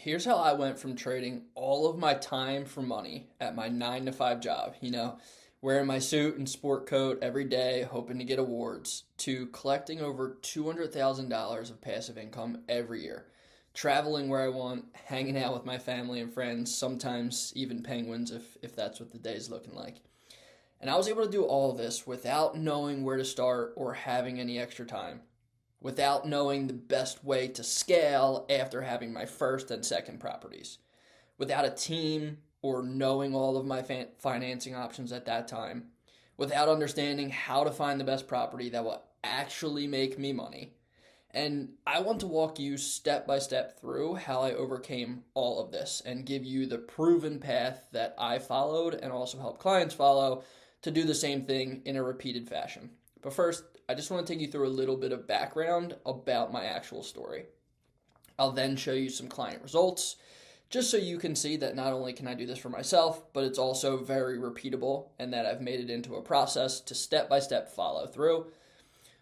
Here's how I went from trading all of my time for money at my 9 to 5 job, wearing my suit and sport coat every day, hoping to get awards, to collecting over $200,000 of passive income every year, traveling where I want, hanging out with my family and friends, sometimes even penguins if that's what the day's looking like. And I was able to do all of this without knowing where to start or having any extra time, without knowing the best way to scale after having my first and second properties, without a team or knowing all of my financing options at that time, without understanding how to find the best property that will actually make me money. And I want to walk you step by step through how I overcame all of this and give you the proven path that I followed and also help clients follow to do the same thing in a repeated fashion. But first, I just want to take you through a little bit of background about my actual story. I'll then show you some client results, just so you can see that not only can I do this for myself, but it's also very repeatable and that I've made it into a process to step-by-step follow through.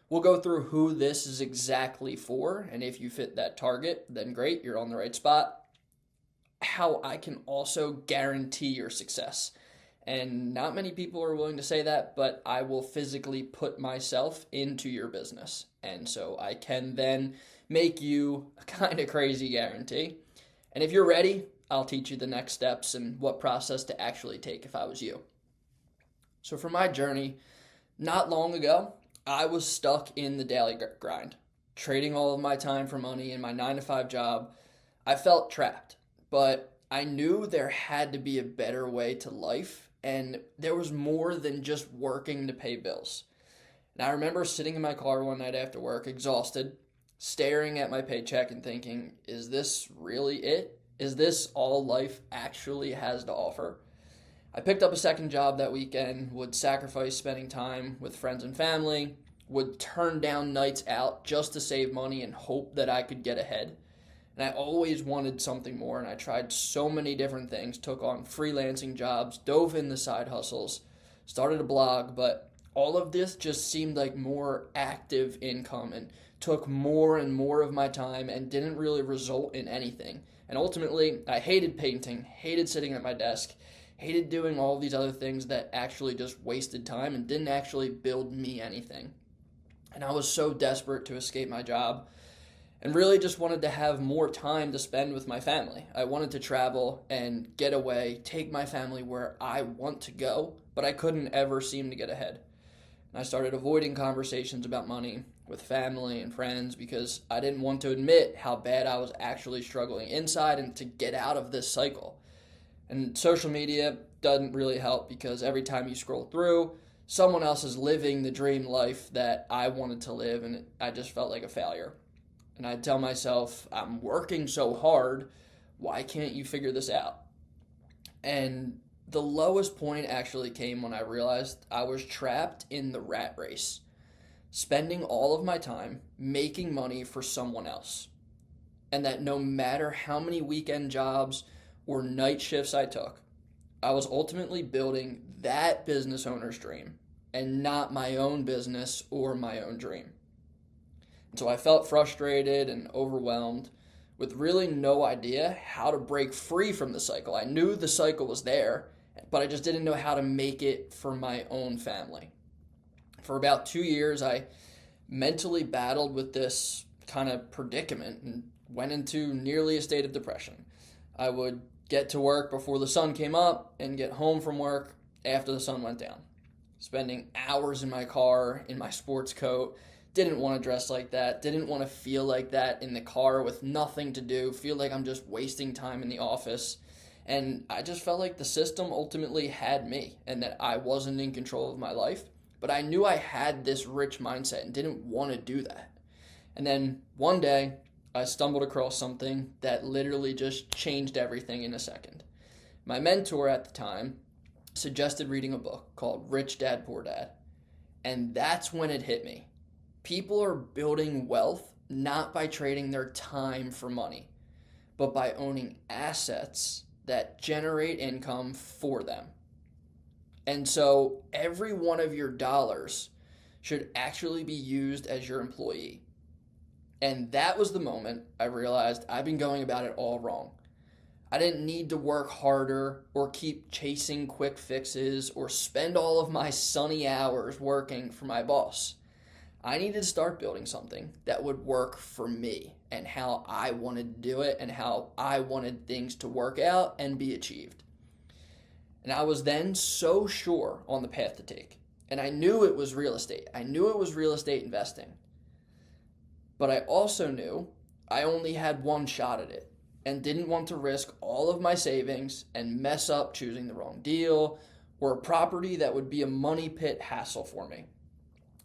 We'll go through who this is exactly for, and if you fit that target, then great, you're on the right spot. How I can also guarantee your success. And not many people are willing to say that, but I will physically put myself into your business. And so I can then make you a kind of crazy guarantee. And if you're ready, I'll teach you the next steps and what process to actually take if I was you. So for my journey, not long ago, I was stuck in the daily grind, trading all of my time for money in my 9 to 5 job. I felt trapped, but I knew there had to be a better way to life. And there was more than just working to pay bills. And I remember sitting in my car one night after work, exhausted, staring at my paycheck and thinking, is this really it? Is this all life actually has to offer? I picked up a second job that weekend, would sacrifice spending time with friends and family, would turn down nights out just to save money and hope that I could get ahead. And I always wanted something more, and I tried so many different things, took on freelancing jobs, dove into side hustles, started a blog, but all of this just seemed like more active income and took more and more of my time and didn't really result in anything. And ultimately, I hated painting, hated sitting at my desk, hated doing all these other things that actually just wasted time and didn't actually build me anything. And I was so desperate to escape my job and really just wanted to have more time to spend with my family. I wanted to travel and get away, take my family where I want to go, but I couldn't ever seem to get ahead. And I started avoiding conversations about money with family and friends because I didn't want to admit how bad I was actually struggling inside and to get out of this cycle. And social media doesn't really help because every time you scroll through, someone else is living the dream life that I wanted to live, and I just felt like a failure. And I'd tell myself, I'm working so hard, why can't you figure this out? And the lowest point actually came when I realized I was trapped in the rat race, spending all of my time making money for someone else. And that no matter how many weekend jobs or night shifts I took, I was ultimately building that business owner's dream and not my own business or my own dream. So I felt frustrated and overwhelmed with really no idea how to break free from the cycle. I knew the cycle was there, but I just didn't know how to make it for my own family. For about 2 years, I mentally battled with this kind of predicament and went into nearly a state of depression. I would get to work before the sun came up and get home from work after the sun went down, spending hours in my car in my sports coat. Didn't want to dress like that, didn't want to feel like that in the car with nothing to do, feel like I'm just wasting time in the office. And I just felt like the system ultimately had me and that I wasn't in control of my life. But I knew I had this rich mindset and didn't want to do that. And then one day, I stumbled across something that literally just changed everything in a second. My mentor at the time suggested reading a book called Rich Dad, Poor Dad. And that's when it hit me. People are building wealth not by trading their time for money, but by owning assets that generate income for them. And so every one of your dollars should actually be used as your employee. And that was the moment I realized I've been going about it all wrong. I didn't need to work harder or keep chasing quick fixes or spend all of my sunny hours working for my boss. I needed to start building something that would work for me and how I wanted to do it and how I wanted things to work out and be achieved. And I was then so sure on the path to take. And I knew it was real estate. I knew it was real estate investing. But I also knew I only had one shot at it and didn't want to risk all of my savings and mess up choosing the wrong deal or a property that would be a money pit hassle for me.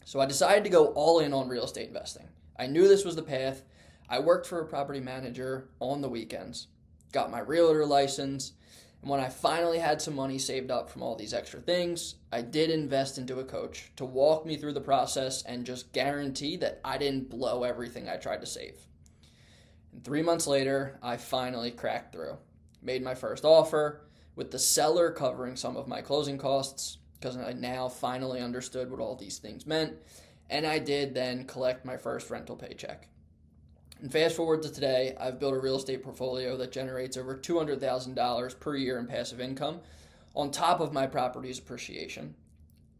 So I decided to go all in on real estate investing. I knew this was the path. I worked for a property manager on the weekends, got my realtor license, and when I finally had some money saved up from all these extra things, I did invest into a coach to walk me through the process and just guarantee that I didn't blow everything I tried to save. And 3 months later, I finally cracked through. Made my first offer with the seller covering some of my closing costs because I now finally understood what all these things meant. And I did then collect my first rental paycheck. And fast forward to today, I've built a real estate portfolio that generates over $200,000 per year in passive income on top of my property's appreciation.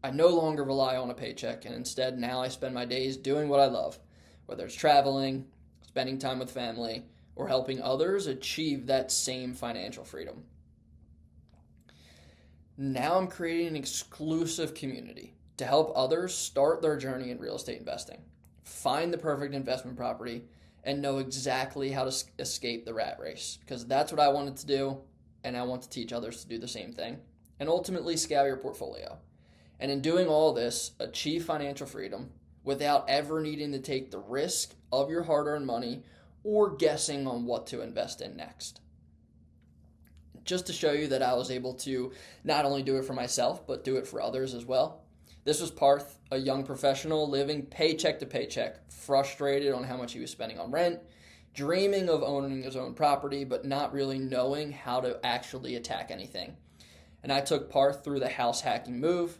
I no longer rely on a paycheck, and instead now I spend my days doing what I love, whether it's traveling, spending time with family, or helping others achieve that same financial freedom. Now I'm creating an exclusive community to help others start their journey in real estate investing, find the perfect investment property, and know exactly how to escape the rat race, because that's what I wanted to do, and I want to teach others to do the same thing, and ultimately scale your portfolio. And in doing all this, achieve financial freedom without ever needing to take the risk of your hard-earned money or guessing on what to invest in next. Just to show you that I was able to not only do it for myself, but do it for others as well. This was Parth, a young professional living paycheck to paycheck, frustrated on how much he was spending on rent, dreaming of owning his own property, but not really knowing how to actually attack anything. And I took Parth through the house hacking move,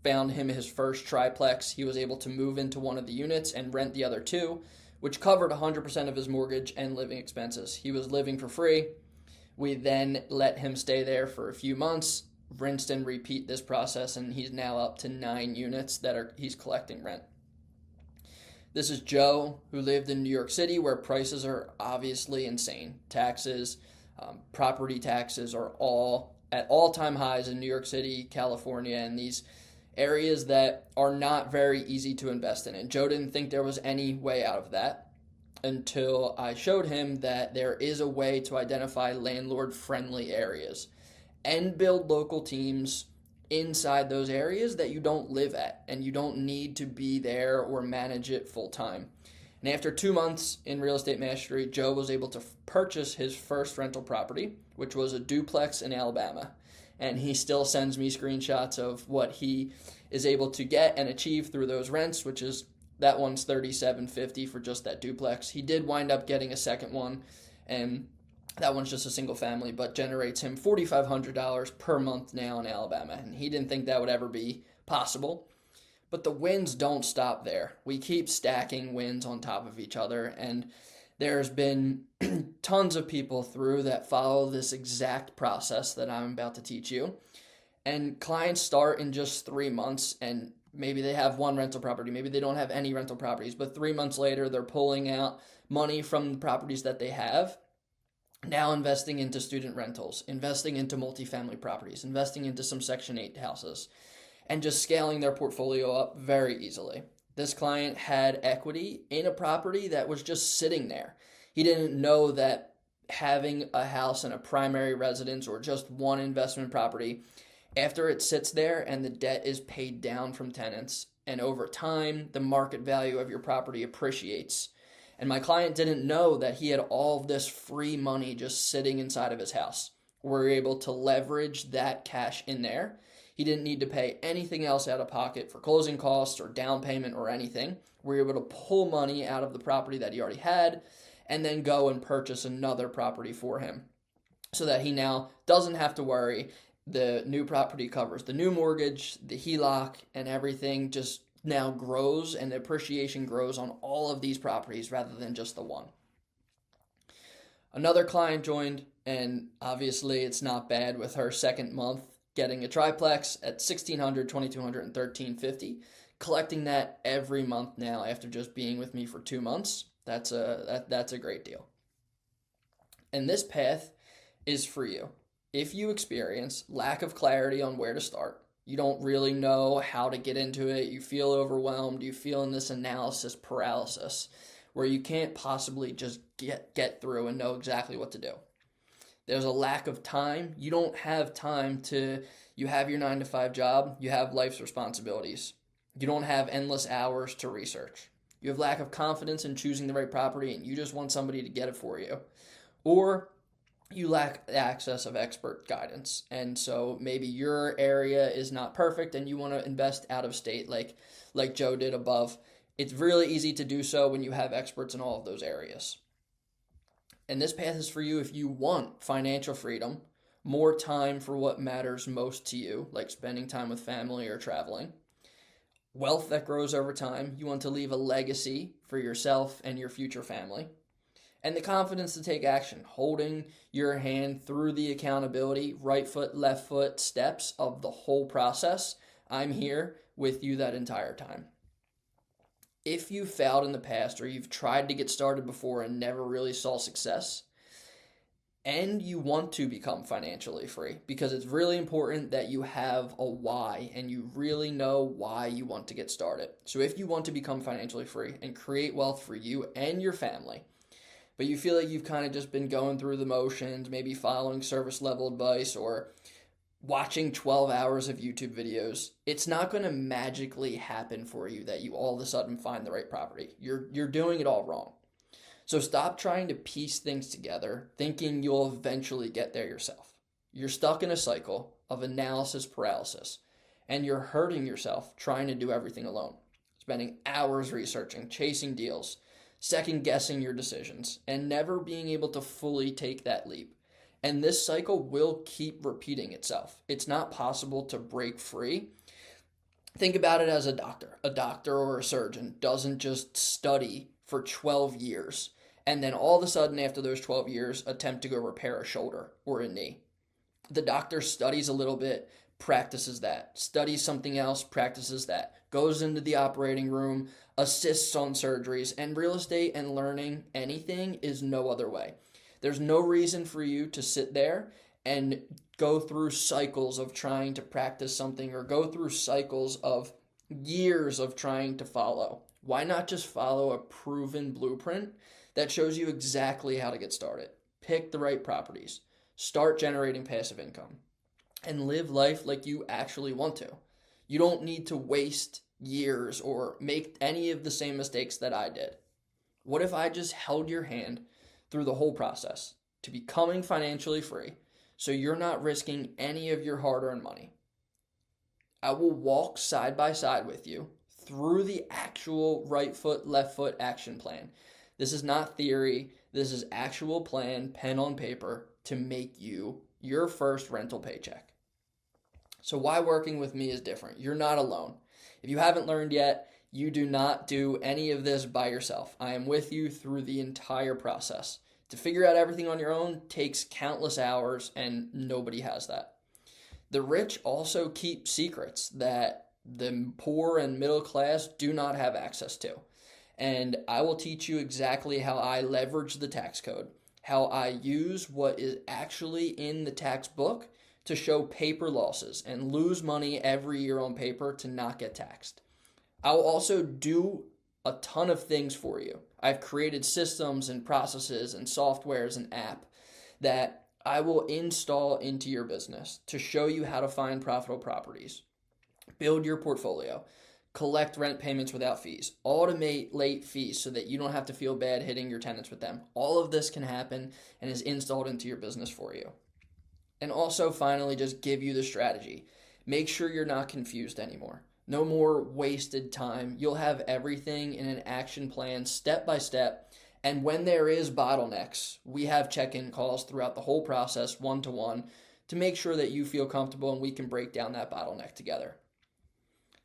found him his first triplex. He was able to move into one of the units and rent the other two, which covered 100% of his mortgage and living expenses. He was living for free. We then let him stay there for a few months, rinsed and repeat this process, and he's now up to 9 units that he's collecting rent. This is Joe, who lived in New York City, where prices are obviously insane. Taxes, property taxes are all at all-time highs in New York City, California, and these areas that are not very easy to invest in. And Joe didn't think there was any way out of that until I showed him that there is a way to identify landlord-friendly areas and build local teams inside those areas that you don't live at and you don't need to be there or manage it full time. And after 2 months in Real Estate Mastery, Joe was able to purchase his first rental property, which was a duplex in Alabama. And he still sends me screenshots of what he is able to get and achieve through those rents, which is that one's $37.50 for just that duplex. He did wind up getting a second one, and that one's just a single family, but generates him $4,500 per month now in Alabama. And he didn't think that would ever be possible. But the wins don't stop there. We keep stacking wins on top of each other. And there's been tons of people through that follow this exact process that I'm about to teach you. And clients start in just 3 months, and maybe they have one rental property. Maybe they don't have any rental properties. But 3 months later, they're pulling out money from the properties that they have, now investing into student rentals, investing into multifamily properties, investing into some Section 8 houses, and just scaling their portfolio up very easily. This client had equity in a property that was just sitting there. He didn't know that having a house in a primary residence or just one investment property, after it sits there and the debt is paid down from tenants, and over time, the market value of your property appreciates. And my client didn't know that he had all of this free money just sitting inside of his house. We're able to leverage that cash in there. He didn't need to pay anything else out of pocket for closing costs or down payment or anything. We're able to pull money out of the property that he already had and then go and purchase another property for him so that he now doesn't have to worry. The new property covers the new mortgage, the HELOC, and everything just now grows, and the appreciation grows on all of these properties rather than just the one. Another client joined, And obviously, it's not bad with her second month getting a triplex at 1,600, 2,200, and 1,350. Collecting that every month now after just being with me for 2 months, that's a great deal. And this path is for you. If you experience lack of clarity on where to start, you don't really know how to get into it, you feel overwhelmed, you feel in this analysis paralysis where you can't possibly just get through and know exactly what to do. There's a lack of time. You don't have time you have your 9 to 5 job, you have life's responsibilities. You don't have endless hours to research. You have lack of confidence in choosing the right property and you just want somebody to get it for you. Or you lack access of expert guidance. And so maybe your area is not perfect and you want to invest out of state like Joe did above. It's really easy to do so when you have experts in all of those areas. And this path is for you if you want financial freedom, more time for what matters most to you, like spending time with family or traveling, wealth that grows over time. You want to leave a legacy for yourself and your future family. And the confidence to take action, holding your hand through the accountability, right foot, left foot steps of the whole process. I'm here with you that entire time. If you failed in the past or you've tried to get started before and never really saw success, and you want to become financially free, because it's really important that you have a why and you really know why you want to get started. So if you want to become financially free and create wealth for you and your family, but you feel like you've kind of just been going through the motions, maybe following service level advice or watching 12 hours of YouTube videos, it's not going to magically happen for you that you all of a sudden find the right property. You're doing it all wrong. So stop trying to piece things together, thinking you'll eventually get there yourself. You're stuck in a cycle of analysis paralysis, and you're hurting yourself trying to do everything alone, spending hours researching, chasing deals, second-guessing your decisions, and never being able to fully take that leap. And this cycle will keep repeating itself. It's not possible to break free. Think about it as a doctor. A doctor or a surgeon doesn't just study for 12 years and then all of a sudden after those 12 years attempt to go repair a shoulder or a knee. The doctor studies a little bit, practices that, studies something else, practices that, goes into the operating room, assists on surgeries, and real estate and learning anything is no other way. There's no reason for you to sit there and go through cycles of trying to practice something or go through cycles of years of trying to follow. Why not just follow a proven blueprint that shows you exactly how to get started? Pick the right properties, start generating passive income, and live life like you actually want to. You don't need to waste years or make any of the same mistakes that I did. What if I just held your hand through the whole process to becoming financially free so you're not risking any of your hard-earned money? I will walk side by side with you through the actual right foot, left foot action plan. This is not theory. This is actual plan, pen on paper, to make you your first rental paycheck. So why working with me is different. You're not alone. If you haven't learned yet, you do not do any of this by yourself. I am with you through the entire process. To figure out everything on your own takes countless hours, and nobody has that. The rich also keep secrets that the poor and middle class do not have access to. And I will teach you exactly how I leverage the tax code, how I use what is actually in the tax book to show paper losses and lose money every year on paper to not get taxed. I will also do a ton of things for you. I've created systems and processes and softwares and app that I will install into your business to show you how to find profitable properties, build your portfolio, collect rent payments without fees, automate late fees so that you don't have to feel bad hitting your tenants with them. All of this can happen and is installed into your business for you. And also, finally, just give you the strategy. Make sure you're not confused anymore. No more wasted time. You'll have everything in an action plan, step by step. And when there is bottlenecks, we have check-in calls throughout the whole process, one-to-one, to make sure that you feel comfortable and we can break down that bottleneck together.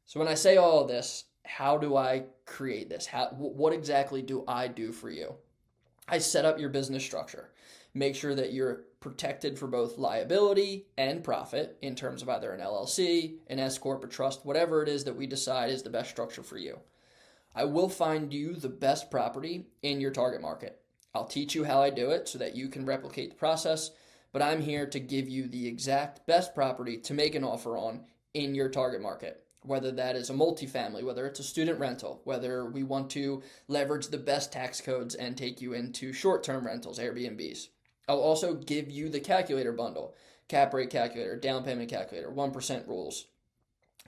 So when I say all of this, how do I create this? What exactly do I do for you? I set up your business structure. Make sure that you're protected for both liability and profit in terms of either an LLC, an S Corp, a trust, whatever it is that we decide is the best structure for you. I will find you the best property in your target market. I'll teach you how I do it so that you can replicate the process, but I'm here to give you the exact best property to make an offer on in your target market. Whether that is a multifamily, whether it's a student rental, whether we want to leverage the best tax codes and take you into short-term rentals, Airbnbs. I'll also give you the calculator bundle, cap rate calculator, down payment calculator, 1% rules,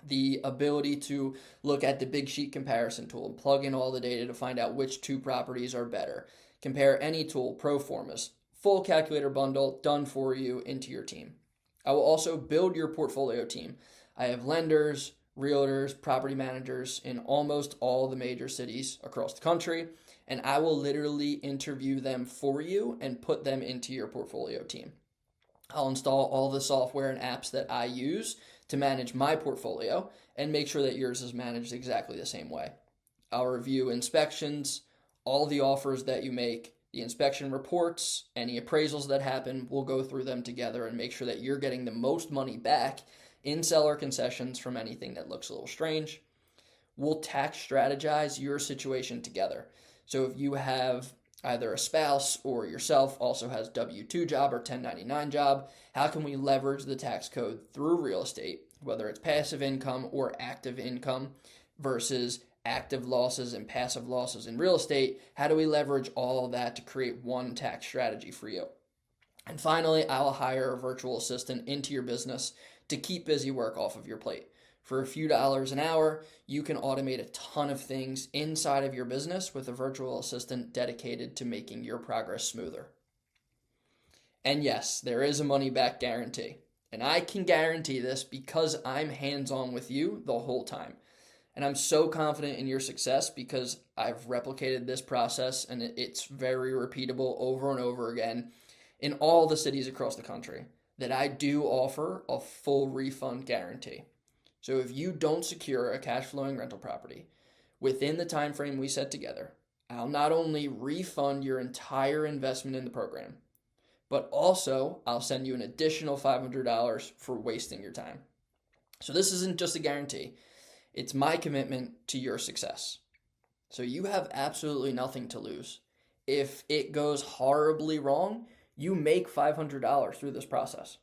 the ability to look at the big sheet comparison tool and plug in all the data to find out which two properties are better, compare any tool, pro formas, full calculator bundle done for you into your team. I will also build your portfolio team. I have lenders, realtors, property managers in almost all the major cities across the country, and I will literally interview them for you and put them into your portfolio team. I'll install all the software and apps that I use to manage my portfolio and make sure that yours is managed exactly the same way. I'll review inspections, all the offers that you make, the inspection reports, any appraisals that happen. We'll go through them together and make sure that you're getting the most money back in seller concessions from anything that looks a little strange. We'll tax strategize your situation together. So if you have either a spouse or yourself also has W-2 job or 1099 job, how can we leverage the tax code through real estate, whether it's passive income or active income versus active losses and passive losses in real estate? How do we leverage all of that to create one tax strategy for you? And finally, I'll hire a virtual assistant into your business to keep busy work off of your plate. For a few dollars an hour, you can automate a ton of things inside of your business with a virtual assistant dedicated to making your progress smoother. And yes, there is a money back guarantee. And I can guarantee this because I'm hands-on with you the whole time. And I'm so confident in your success because I've replicated this process and it's very repeatable over and over again in all the cities across the country that I do offer a full refund guarantee. So if you don't secure a cash flowing rental property within the time frame we set together, I'll not only refund your entire investment in the program, but also I'll send you an additional $500 for wasting your time. So this isn't just a guarantee. It's my commitment to your success. So you have absolutely nothing to lose. If it goes horribly wrong, you make $500 through this process.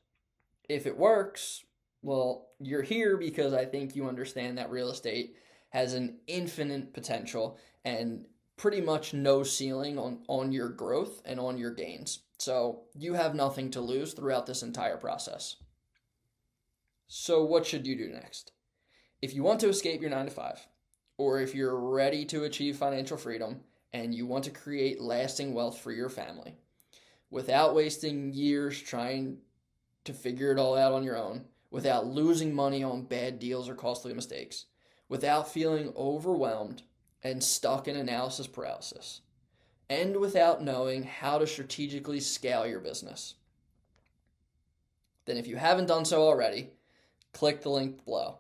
If it works, well, you're here because I think you understand that real estate has an infinite potential and pretty much no ceiling on your growth and on your gains. So you have nothing to lose throughout this entire process. So what should you do next? If you want to escape your 9-to-5, or if you're ready to achieve financial freedom and you want to create lasting wealth for your family, without wasting years trying to figure it all out on your own, without losing money on bad deals or costly mistakes, without feeling overwhelmed and stuck in analysis paralysis, and without knowing how to strategically scale your business, then if you haven't done so already, click the link below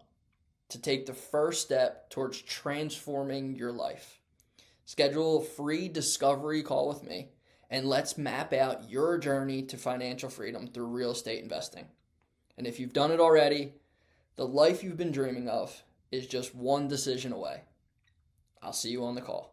to take the first step towards transforming your life. Schedule a free discovery call with me, and let's map out your journey to financial freedom through real estate investing. And if you've done it already, the life you've been dreaming of is just one decision away. I'll see you on the call.